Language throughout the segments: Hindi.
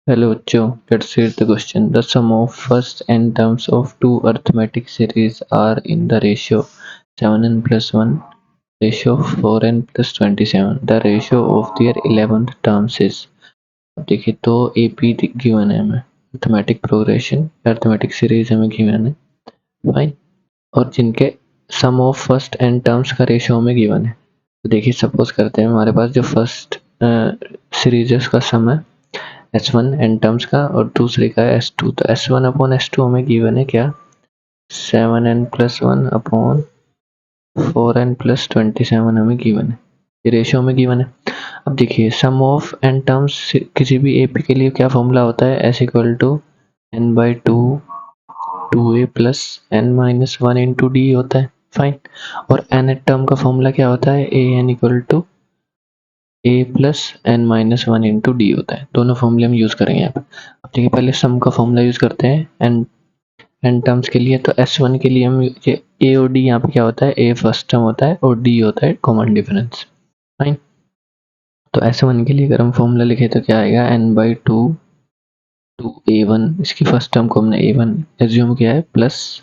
Hello, Joe. Let's read the question. The sum of first n terms of two arithmetic series are in the ratio 7n plus 1, ratio 4n plus 27. The ratio of their 11th terms is. अब देखिए तो AP गिवन है हमें, अर्थमेटिक प्रोग्रेशन अर्थमेटिक सीरीज हमें गिवन है, फाइन, और जिनके सम ऑफ फर्स्ट एन टर्म्स का रेशियो हमें गिवन है। तो देखिए सपोज करते हैं हमारे पास जो फर्स्ट सीरीज है उसका सम है S1 एन टर्म्स का और दूसरे का है S2। तो S1 अपॉन S2 हमें गिवन है क्या, 7n plus 1 upon 4n plus 27 हमें गिवन है, ये रेशियो हमें गिवन है। अब देखिए सम ऑफ एन टर्म्स किसी भी AP के लिए क्या फॉर्मूला होता है, S equal to n by two 2a plus n minus 1 into D होता है, फाइन। और n टर्म का फॉर्मूला क्या होता है, an equal to a plus N minus 1 into D होता है। दोनों फॉर्मूले हम यूज करेंगे यहाँ पे। अब देखिए पहले सम का फॉर्मूला यूज करते हैं एन टर्म्स के लिए। तो S1 के लिए हम ये a और d यहाँ पे क्या होता है, a फर्स्ट टर्म होता है और d होता है कॉमन डिफरेंस, फाइन। तो S1 के लिए अगर हम फॉर्मूला लिखे तो क्या आएगा, n बाई टू a1, इसकी फर्स्ट टर्म को हमने a1 एज्यूम किया है, plus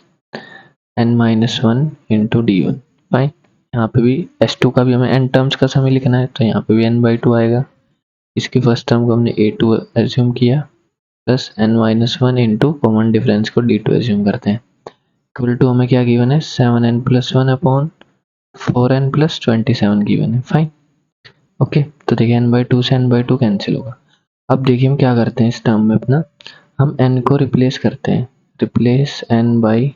n minus 1 into D1, fine. यहाँ पे भी S2 का भी हमें n टर्म्स का सम लिखना है, तो यहाँ पे भी n बाई टू आएगा, इसकी फर्स्ट टर्म को हमने a2 एज्यूम किया, plus n minus 1 into common difference को d2 एज्यूम करते हैं, इक्वल टू हमें क्या गिवन है, 7n plus 1 upon 4n plus 27 given है, फाइन। ओके, तो देखिए n बाई टू से n बाई टू कैंसिल होगा। अब देखिए हम क्या करते हैं इस टर्म में अपना, हम n को रिप्लेस करते हैं, replace n by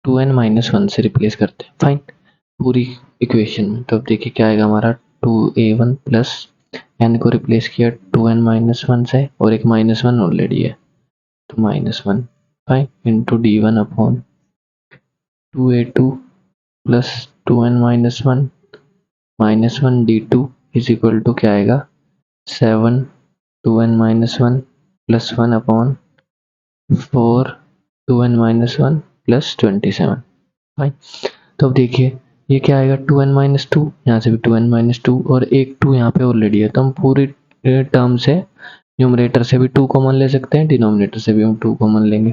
2n minus 1 से रिप्लेस करते हैं, फाइन, पूरी इक्वेशन में। तो अब देखिए क्या आएगा हमारा, 2a1 प्लस n को रिप्लेस किया 2n माइनस 1 से, और एक माइनस 1 ऑलरेडी है तो minus 1, fine, into d1 upon 2a2 plus 2n minus 1 d2 is equal to क्या आएगा, 7 2n minus 1 plus 1 upon 4 2n minus 1 plus 27, fine. तो अब देखिए ये क्या आएगा, 2n माइनस टू, यहाँ से भी 2n माइनस टू और एक 2 यहाँ पे ऑलरेडी है, तो हम पूरी टर्म से न्यूमरेटर से भी 2 कॉमन ले सकते हैं, डिनोमिनेटर से भी हम 2 कॉमन लेंगे।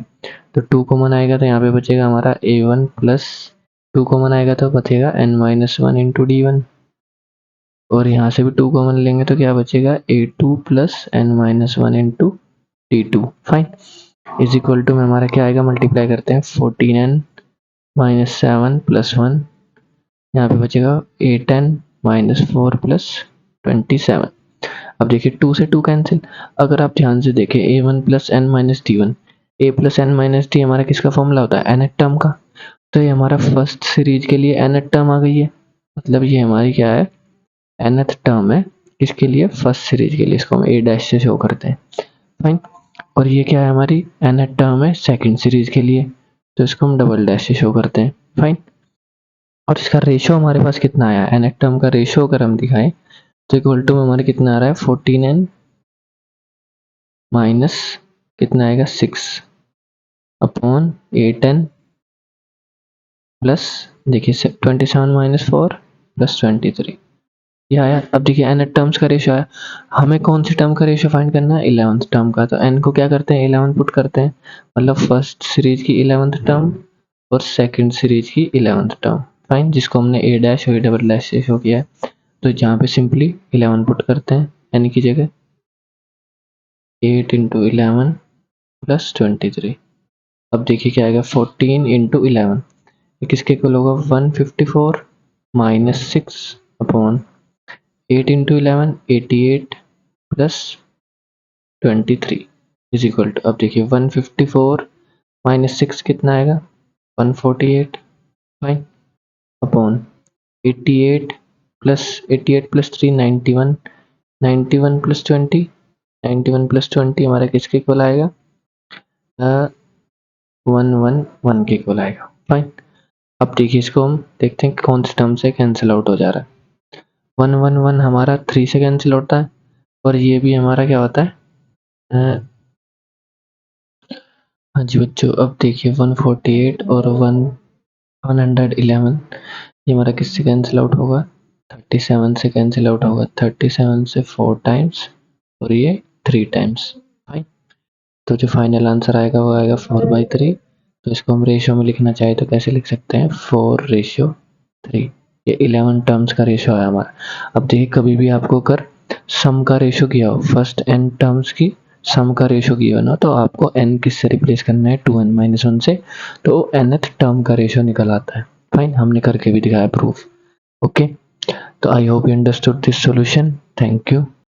तो 2 कॉमन आएगा तो यहाँ पे बचेगा हमारा a1 प्लस 2 कॉमन आएगा तो बचेगा n minus 1 into D one, और यहाँ से भी 2 कॉमन लेंगे तो क्या बचेगा, a2 plus n minus 1 into d2, fine, is equal to में हमारा क्या आएगा, मल्टीप्लाई करते हैं 14n माइनस 7 प्लस 1, यहाँ पे बचेगा 8n माइनस 4 प्लस 27। अब देखिए 2 से 2 कैंसिल। अगर आप ध्यान से देखें a1 plus N minus D one, A plus N minus D हमारा किसका फॉर्मूला होता है, nth टर्म का। तो ये हमारा फर्स्ट सीरीज के लिए nth टर्म आ गई है, मतलब ये हमारी क्या है, nth टर्म है इसके लिए, फर्स्ट सीरीज के लिए, इसको हम a डैश से शो करते हैं, फाइन। और ये क्या है, हमारी nth टर्म है सेकंड सीरीज के लिए, तो इसको हम डबल डैश से शो करते हैं, फाइन। और इसका रेशियो हमारे पास कितना आया, nth टर्म का रेशियो अगर हम दिखाएं तो इक्वल टू में हमारे कितना आ रहा है, 14n माइनस कितना आएगा 6 अपॉन 8n प्लस, देखिए 27 माइनस 4 प्लस 23, ये आया। अब देखिए n टर्म्स का रेशियो आया, हमें कौन सी टर्म का रेशियो फाइंड करना है, 11th टर्म का। तो n को क्या करते हैं, 11 पुट करते हैं, मतलब फर्स्ट सीरीज की 11th टर्म और सेकंड सीरीज की 11th टर्म, फाइन, जिसको हमने a डैश और डबल डैश से शो किया है। तो जहाँ पे सिंपली 11 पुट करते हैं n की जगह, 8 इंटू 11 प्लस 23। अब देखिए क्या आएगा, 14 इंटू 11, ये किसके इक्वल होगा, 154 minus 6 upon 8 into 11 88 plus 23 is equal to, अब देखिए 154 माइनस 6 कितना आएगा, 148, fine, upon 88 plus 3 91, 91 plus 20, 91 plus 20 हमारा किसके इक्वल आएगा, 111 के इक्वल आएगा, फाइन। अब देखिए इसको हम देखते हैं कौन से टर्म से कैंसिल आउट हो जा रहा है, 111 हमारा 3 से कैंसिल होता है, और ये भी हमारा क्या होता है, हाँ जी बच्चों, अब देखिए 148 और 111 ये हमारा किससे कैंसिल आउट होगा, 37 से कैंसिल आउट होगा, 37 से 4 टाइम्स और ये 3 टाइम्स। फाइन, तो जो फाइनल आंसर आएगा वो आएगा 4/3। तो इसको हम रेशियो में लिखना चाहे तो कैसे लिख सकते हैं, 4:3। ये 11 टर्म्स का रेशियो है हमारा। अब देखिए कभी भी आपको अगर सम का रेशियो किया हो, फर्स्ट n टर्म्स की सम का रेशियो किया हो ना, तो आपको n किससे रिप्लेस करना है, 2n-1 से, तो nth टर्म का रेशियो निकल आता है। फाइन, हमने करके भी दिखाया प्रूफ। ओके, तो I hope you understood this solution. Thank you.